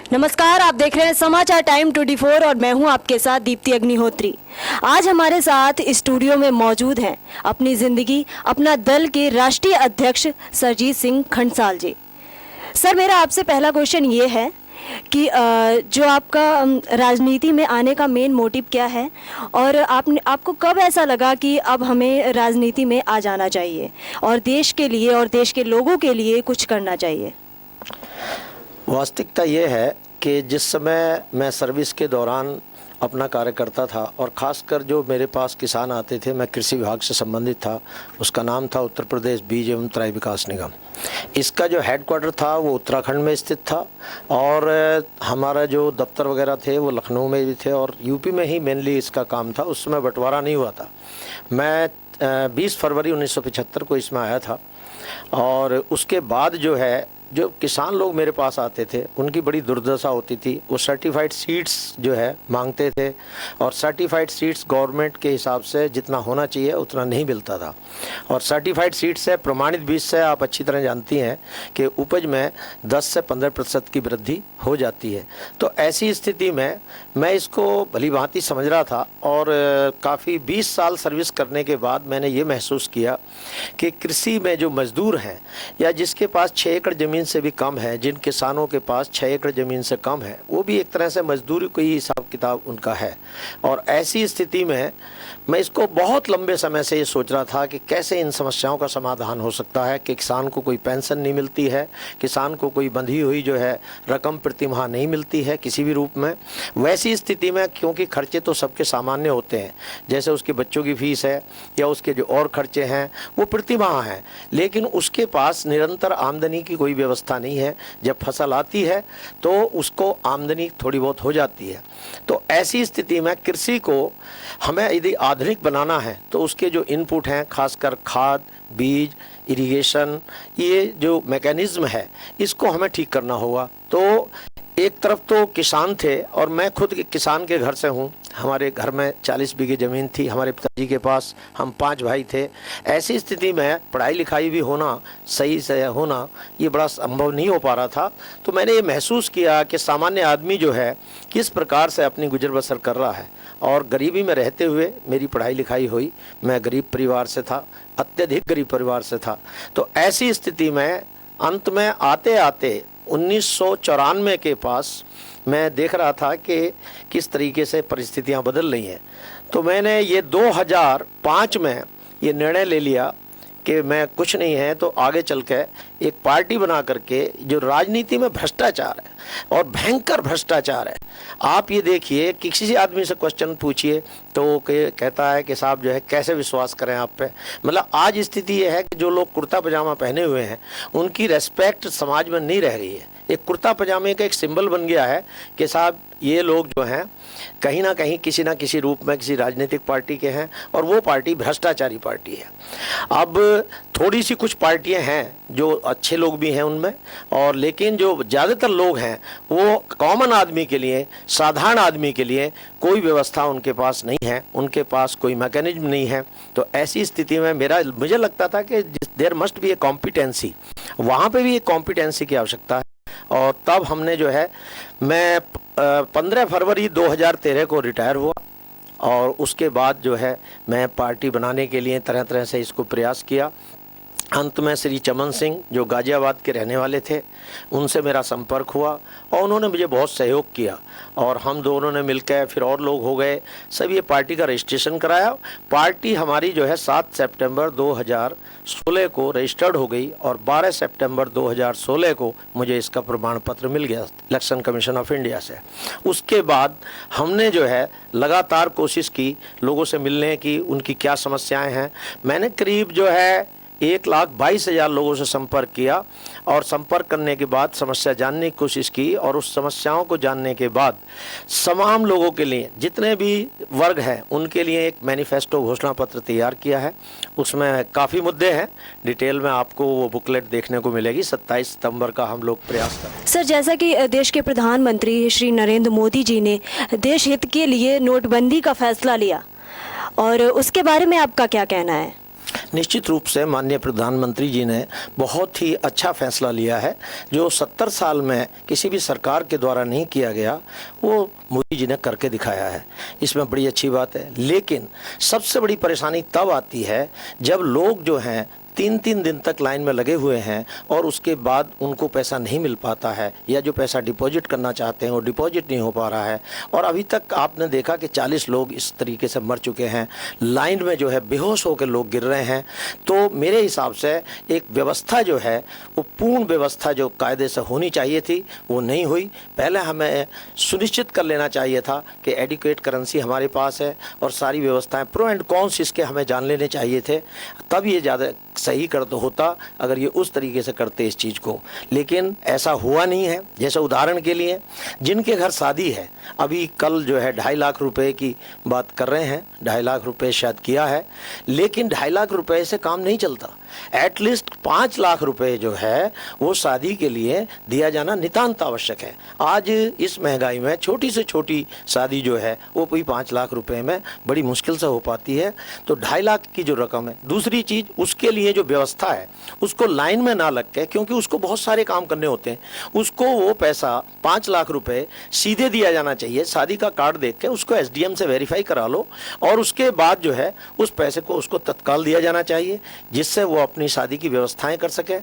नमस्कार, आप देख रहे हैं समाचार टाइम 24 और मैं हूं आपके साथ दीप्ति अग्निहोत्री। आज हमारे साथ स्टूडियो में मौजूद हैं अपनी जिंदगी अपना दल के राष्ट्रीय अध्यक्ष सरजीत सिंह खंडसाल जी। सर, मेरा आपसे पहला क्वेश्चन ये है कि जो आपका राजनीति में आने का मेन मोटिव क्या है और आपको कब ऐसा लगा कि अब हमें राजनीति में आ जाना चाहिए और देश के लिए और देश के लोगों के लिए कुछ करना चाहिए? वास्तविकता ये है कि जिस समय मैं सर्विस के दौरान अपना कार्य करता था और ख़ासकर जो मेरे पास किसान आते थे, मैं कृषि विभाग से संबंधित था। उसका नाम था उत्तर प्रदेश बीज एवं तराई विकास निगम। इसका जो हेडक्वार्टर था वो उत्तराखंड में स्थित था और हमारा जो दफ्तर वगैरह थे वो लखनऊ में भी थे और यूपी में ही मेनली इसका काम था। उस समय बंटवारा नहीं हुआ था। मैं 20 फरवरी 1975 को इसमें आया था और उसके बाद जो किसान लोग मेरे पास आते थे उनकी बड़ी दुर्दशा होती थी। वो सर्टिफाइड सीड्स जो है मांगते थे और सर्टिफाइड सीड्स गवर्नमेंट के हिसाब से जितना होना चाहिए उतना नहीं मिलता था। और सर्टिफाइड सीड्स से, प्रमाणित बीज से आप अच्छी तरह जानती हैं कि उपज में 10 से 15% की वृद्धि हो जाती है। तो ऐसी स्थिति में मैं इसको भली भांति समझ रहा था और काफ़ी 20 साल सर्विस करने के बाद मैंने ये महसूस किया कि कृषि में जो मज़दूर हैं या जिसके पास 6 एकड़ ज़मीन से भी कम है, जिन किसानों के पास 6 एकड़ ज़मीन से कम है, वो भी एक तरह से मजदूरी का ही हिसाब किताब उनका है। और ऐसी स्थिति में मैं इसको बहुत लंबे समय से ये सोच रहा था कि कैसे इन समस्याओं का समाधान हो सकता है कि किसान को कोई पेंशन नहीं मिलती है, किसान को कोई बंधी हुई जो है रकम प्रति माह नहीं मिलती है किसी भी रूप में। वैसी स्थिति में क्योंकि खर्चे तो सबके सामान्य होते हैं, जैसे उसके बच्चों की फीस है या उसके जो और खर्चे हैं वो प्रति माह हैं, लेकिन उसके पास निरंतर आमदनी की कोई व्यवस्था नहीं है। जब फसल आती है तो उसको आमदनी थोड़ी बहुत हो जाती है। तो ऐसी स्थिति में कृषि को हमें यदि आधुनिक बनाना है तो उसके जो इनपुट हैं, खासकर खाद, बीज, इरिगेशन, ये जो मैकेनिज्म है इसको हमें ठीक करना होगा। तो एक तरफ तो किसान थे और मैं खुद किसान के घर से हूँ। हमारे घर में 40 बीघे ज़मीन थी हमारे पिताजी के पास, हम 5 भाई थे। ऐसी स्थिति में पढ़ाई लिखाई भी होना, सही से होना, ये बड़ा संभव नहीं हो पा रहा था। तो मैंने ये महसूस किया कि सामान्य आदमी जो है किस प्रकार से अपनी गुजर बसर कर रहा है और गरीबी में रहते हुए मेरी पढ़ाई लिखाई हुई। मैं गरीब परिवार से था, अत्यधिक गरीब परिवार से था। तो ऐसी स्थिति में अंत में आते आते 1994 के पास मैं देख रहा था कि किस तरीके से परिस्थितियां बदल रही हैं। तो मैंने ये 2005 में ये निर्णय ले लिया कि मैं कुछ नहीं है तो आगे चल के एक पार्टी बना करके, जो राजनीति में भ्रष्टाचार है और भयंकर भ्रष्टाचार है। आप ये देखिए कि किसी आदमी से क्वेश्चन पूछिए तो वो कहता है कि साहब जो है कैसे विश्वास करें आप पे। मतलब आज स्थिति ये है कि जो लोग कुर्ता पजामा पहने हुए हैं उनकी रेस्पेक्ट समाज में नहीं रह रही है। एक कुर्ता पजामे का एक सिंबल बन गया है कि साहब ये लोग जो हैं कहीं ना कहीं किसी ना किसी रूप में किसी राजनीतिक पार्टी के हैं और वो पार्टी भ्रष्टाचारी पार्टी है। अब थोड़ी सी कुछ पार्टियां हैं जो अच्छे लोग भी हैं उनमें, और लेकिन जो ज़्यादातर लोग हैं वो कॉमन आदमी के लिए, साधारण आदमी के लिए कोई व्यवस्था उनके पास नहीं है, उनके पास कोई मैकेनिज्म नहीं है। तो ऐसी स्थिति में मुझे लगता था कि there must be a competency, वहाँ पे भी एक कॉम्पिटेंसी की आवश्यकता है। और तब हमने जो है, मैं 15 फरवरी 2013 को रिटायर हुआ और उसके बाद जो है मैं पार्टी बनाने के लिए तरह तरह से इसको प्रयास किया। अंत में श्री चमन सिंह जो गाजियाबाद के रहने वाले थे उनसे मेरा संपर्क हुआ और उन्होंने मुझे बहुत सहयोग किया और हम दोनों ने मिलकर, फिर और लोग हो गए, सब ये पार्टी का रजिस्ट्रेशन कराया। पार्टी हमारी जो है 7 सितंबर 2016 को रजिस्टर्ड हो गई और 12 सितंबर 2016 को मुझे इसका प्रमाण पत्र मिल गया इलेक्शन कमीशन ऑफ इंडिया से। उसके बाद हमने जो है लगातार कोशिश की लोगों से मिलने की, उनकी क्या समस्याएं हैं। मैंने करीब जो है 1,22,000 लोगों से संपर्क किया और संपर्क करने के बाद समस्या जानने की कोशिश की और उस समस्याओं को जानने के बाद तमाम लोगों के लिए, जितने भी वर्ग हैं उनके लिए एक मैनिफेस्टो घोषणा पत्र तैयार किया है। उसमें काफ़ी मुद्दे हैं, डिटेल में आपको वो बुकलेट देखने को मिलेगी। 27 सितंबर का हम लोग प्रयास करें। सर, जैसा कि देश के प्रधानमंत्री श्री नरेंद्र मोदी जी ने देश हित के लिए नोटबंदी का फैसला लिया और उसके बारे में आपका क्या कहना है? निश्चित रूप से माननीय प्रधानमंत्री जी ने बहुत ही अच्छा फैसला लिया है। जो 70 साल में किसी भी सरकार के द्वारा नहीं किया गया, वो मोदी जी ने करके दिखाया है। इसमें बड़ी अच्छी बात है। लेकिन सबसे बड़ी परेशानी तब आती है जब लोग जो हैं 3-3 दिन तक लाइन में लगे हुए हैं और उसके बाद उनको पैसा नहीं मिल पाता है, या जो पैसा डिपॉजिट करना चाहते हैं वो डिपॉजिट नहीं हो पा रहा है। और अभी तक आपने देखा कि 40 लोग इस तरीके से मर चुके हैं, लाइन में जो है बेहोश होकर लोग गिर रहे हैं। तो मेरे हिसाब से एक व्यवस्था जो है वो पूर्ण व्यवस्था जो कायदे से होनी चाहिए थी वो नहीं हुई। पहले हमें सुनिश्चित कर लेना चाहिए था कि एडिक्वेट करेंसी हमारे पास है और सारी व्यवस्थाएं प्रो एंड कॉन्स इसके हमें जान लेने चाहिए थे, तब ये ज़्यादा सही कर तो होता अगर ये उस तरीके से करते इस चीज़ को। लेकिन ऐसा हुआ नहीं है। जैसे उदाहरण के लिए जिनके घर शादी है, अभी कल जो है 2.5 लाख रुपए की बात कर रहे हैं, 2.5 लाख रुपए शायद किया है, लेकिन 2.5 लाख रुपए से काम नहीं चलता। एटलीस्ट 5 लाख रुपए जो है वो शादी के लिए दिया जाना नितांत आवश्यक है। आज इस महंगाई में छोटी से छोटी शादी जो है वो कोई 5 लाख रुपए में बड़ी मुश्किल से हो पाती है। तो 2.5 लाख की जो रकम है, दूसरी चीज उसके लिए जो व्यवस्था है उसको लाइन में ना लग के, क्योंकि उसको बहुत सारे काम करने होते हैं, उसको वो पैसा 5 लाख रुपए सीधे दिया जाना चाहिए। शादी का कार्ड देख के उसको एसडीएम से वेरीफाई करा लो और उसके बाद जो है उस पैसे को उसको तत्काल दिया जाना चाहिए, जिससे वो अपनी शादी की व्यवस्थाएं कर सके।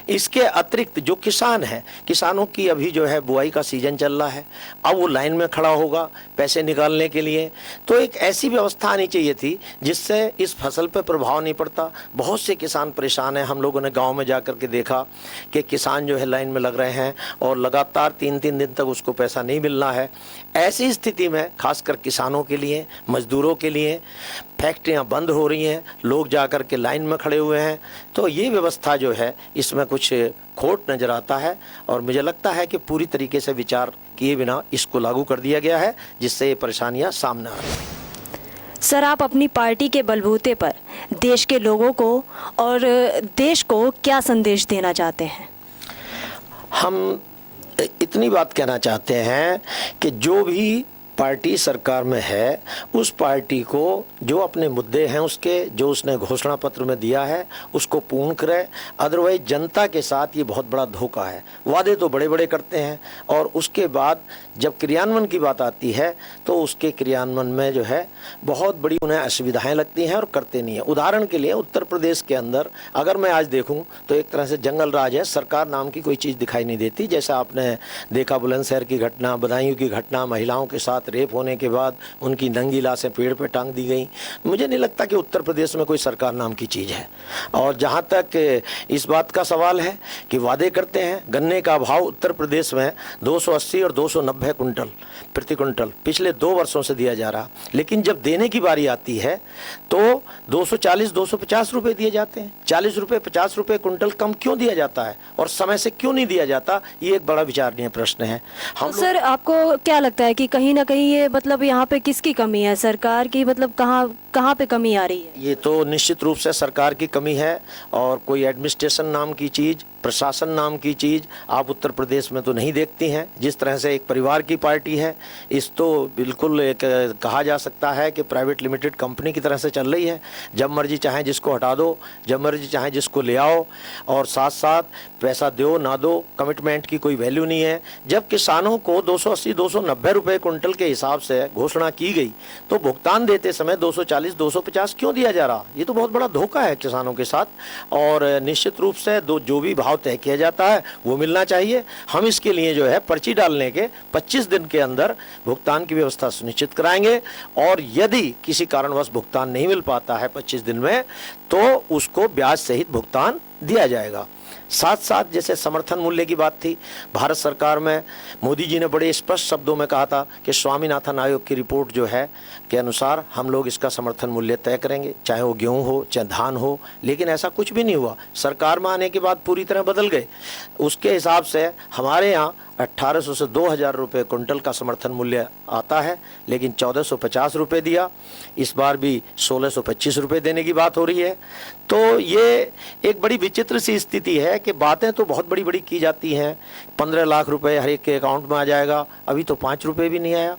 इसके अतिरिक्त जो किसान है, किसानों की अभी जो है बुआई का सीजन चल रहा है, अब वो लाइन में खड़ा होगा पैसे निकालने के लिए, तो एक ऐसी व्यवस्था आनी चाहिए थी जिससे इस फसल पर प्रभाव नहीं पड़ता। बहुत से किसान परेशान हैं। हम लोगों ने गांव में जाकर के देखा कि किसान जो है लाइन में लग रहे हैं और लगातार 3-3 दिन तक उसको पैसा नहीं मिलना है। ऐसी स्थिति में खासकर किसानों के लिए, मजदूरों के लिए फैक्ट्रियां बंद हो रही हैं, लोग जाकर के लाइन में खड़े हुए हैं। तो ये व्यवस्था जो है इसमें कुछ खोट नज़र आता है और मुझे लगता है कि पूरी तरीके से विचार किए बिना इसको लागू कर दिया गया है, जिससे ये परेशानियां सामने आ रही हैं। सर, आप अपनी पार्टी के बलबूते पर देश के लोगों को और देश को क्या संदेश देना चाहते हैं? हम इतनी बात कहना चाहते हैं कि जो भी पार्टी सरकार में है, उस पार्टी को जो अपने मुद्दे हैं उसके जो उसने घोषणा पत्र में दिया है उसको पूर्ण करे। अदरवाइज जनता के साथ ये बहुत बड़ा धोखा है। वादे तो बड़े बड़े करते हैं और उसके बाद जब क्रियान्वयन की बात आती है तो उसके क्रियान्वयन में जो है बहुत बड़ी उन्हें असुविधाएं लगती हैं और करते नहीं है। उदाहरण के लिए उत्तर प्रदेश के अंदर अगर मैं आज देखूं तो एक तरह से जंगल राज है, सरकार नाम की कोई चीज़ दिखाई नहीं देती। जैसा आपने देखा बुलंदशहर की घटना, बदायूं की घटना, महिलाओं के साथ रेप होने के बाद उनकी नंगी लाशें पेड़ पर टांग दी गई। मुझे नहीं लगता कि उत्तर प्रदेश में कोई सरकार नाम की चीज़ है। और जहाँ तक इस बात का सवाल है कि वादे करते हैं, गन्ने का भाव उत्तर प्रदेश में 280 और 290 कुंटल प्रति कुंटल पिछले 2 वर्षों से दिया जा रहा, लेकिन जब देने की बारी आती है तो 240-250 रुपए दिए जाते हैं। 40 रुपए 50 रुपए कुंटल कम क्यों दिया जाता है और समय से क्यों नहीं दिया जाता, ये एक बड़ा विचारणीय प्रश्न है। हम सर, आपको क्या लगता है कि कहीं ना कहीं ये मतलब यहाँ पे किसकी कमी है, सरकार की? मतलब कहाँ पे कमी आ रही है? ये तो निश्चित रूप से सरकार की कमी है और कोई एडमिनिस्ट्रेशन नाम की चीज़, प्रशासन नाम की चीज़ आप उत्तर प्रदेश में तो नहीं देखती हैं। जिस तरह से एक परिवार की पार्टी है, इस तो बिल्कुल एक कहा जा सकता है कि प्राइवेट लिमिटेड कंपनी की तरह से चल रही है। जब मर्जी चाहे जिसको हटा दो, जब मर्जी चाहे जिसको ले आओ और साथ साथ पैसा दो ना दो, कमिटमेंट की कोई वैल्यू नहीं है। जब किसानों को 280-290 रुपए कुंटल के हिसाब से घोषणा की गई तो भुगतान देते समय 240-250 क्यों दिया जा रहा? ये तो बहुत बड़ा धोखा है किसानों के साथ। और निश्चित रूप से जो भी भाव तय किया जाता है वो मिलना चाहिए। हम इसके लिए जो है पर्ची डालने के 25 दिन के अंदर भुगतान की व्यवस्था सुनिश्चित कराएंगे और यदि किसी कारणवश भुगतान नहीं मिल पाता है 25 दिन में तो उसको ब्याज सहित भुगतान दिया जाएगा। साथ साथ जैसे समर्थन मूल्य की बात थी, भारत सरकार में मोदी जी ने बड़े स्पष्ट शब्दों में कहा था कि स्वामीनाथन आयोग की रिपोर्ट जो है के अनुसार हम लोग इसका समर्थन मूल्य तय करेंगे, चाहे वो गेहूं हो चाहे धान हो। लेकिन ऐसा कुछ भी नहीं हुआ। सरकार में आने के बाद पूरी तरह बदल गए। उसके हिसाब से हमारे यहाँ 1800 से 2000 रुपये कुंटल का समर्थन मूल्य आता है, लेकिन 1450 रुपये दिया। इस बार भी 1625 रुपये देने की बात हो रही है। तो ये एक बड़ी विचित्र सी स्थिति है कि बातें तो बहुत बड़ी बड़ी की जाती हैं, 15 लाख रुपए हर एक के अकाउंट में आ जाएगा, अभी तो 5 रुपये भी नहीं आया।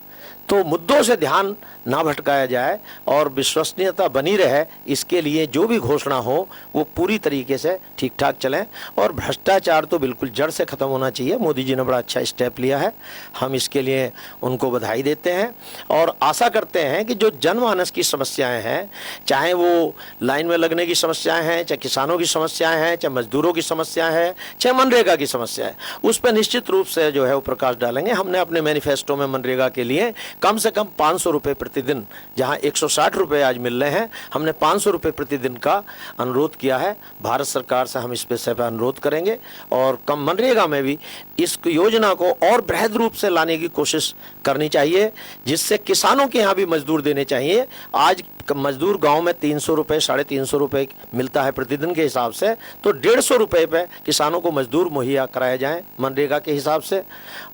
तो मुद्दों से ध्यान ना भटकाया जाए और विश्वसनीयता बनी रहे, इसके लिए जो भी घोषणा हो वो पूरी तरीके से ठीक ठाक चलें। और भ्रष्टाचार तो बिल्कुल जड़ से ख़त्म होना चाहिए। मोदी जी ने बड़ा अच्छा स्टेप लिया है, हम इसके लिए उनको बधाई देते हैं और आशा करते हैं कि जो जनमानस की समस्याएं हैं, चाहे वो लाइन में लगने की समस्याएं हैं, चाहे किसानों की समस्याएं हैं, चाहे मजदूरों की समस्याएं हैं, चाहे मनरेगा की समस्या है, उस पर निश्चित रूप से जो है वो प्रकाश डालेंगे। हमने अपने मैनिफेस्टो में मनरेगा के लिए कम से कम 500 रुपये प्रतिदिन, जहां 160 रुपये आज मिल रहे हैं, हमने 500 रुपये प्रतिदिन का अनुरोध किया है। भारत सरकार से हम इस विषय पर अनुरोध करेंगे और कम मनरेगा में भी इस योजना को और बृहद रूप से लाने की कोशिश करनी चाहिए, जिससे किसानों के यहाँ भी मजदूर देने चाहिए। आज मजदूर गांव में 300 रुपये 350 रुपये मिलता है प्रतिदिन के हिसाब से, तो 150 रुपये पे किसानों को मजदूर मुहैया कराए जाएं मनरेगा के हिसाब से।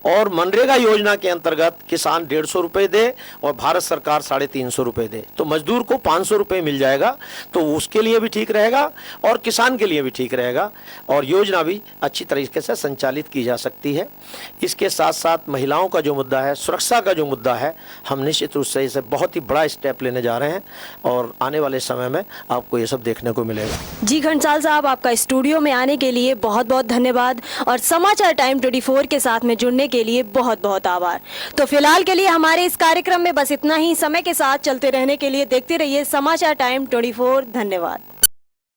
और मनरेगा योजना के अंतर्गत किसान 150 रुपये दे और भारत सरकार 350 रुपये दे, तो मजदूर को 500 रुपये मिल जाएगा। तो उसके लिए भी ठीक रहेगा और किसान के लिए भी ठीक रहेगा और योजना भी अच्छी तरीके से संचालित की जा सकती है। इसके साथ साथ महिलाओं का जो मुद्दा है, सुरक्षा का जो मुद्दा है, हम निश्चित रूप से इसे बहुत ही बड़ा स्टेप लेने जा रहे हैं और आने वाले समय में आपको ये सब देखने को मिलेगा। जी घंटाल साहब, आपका स्टूडियो में आने के लिए बहुत बहुत धन्यवाद और समाचार टाइम 24 के साथ में जुड़ने के लिए बहुत बहुत आभार। तो फिलहाल के लिए हमारे इस कार्यक्रम में बस इतना ही। समय के साथ चलते रहने के लिए देखते रहिए समाचार टाइम 24। धन्यवाद।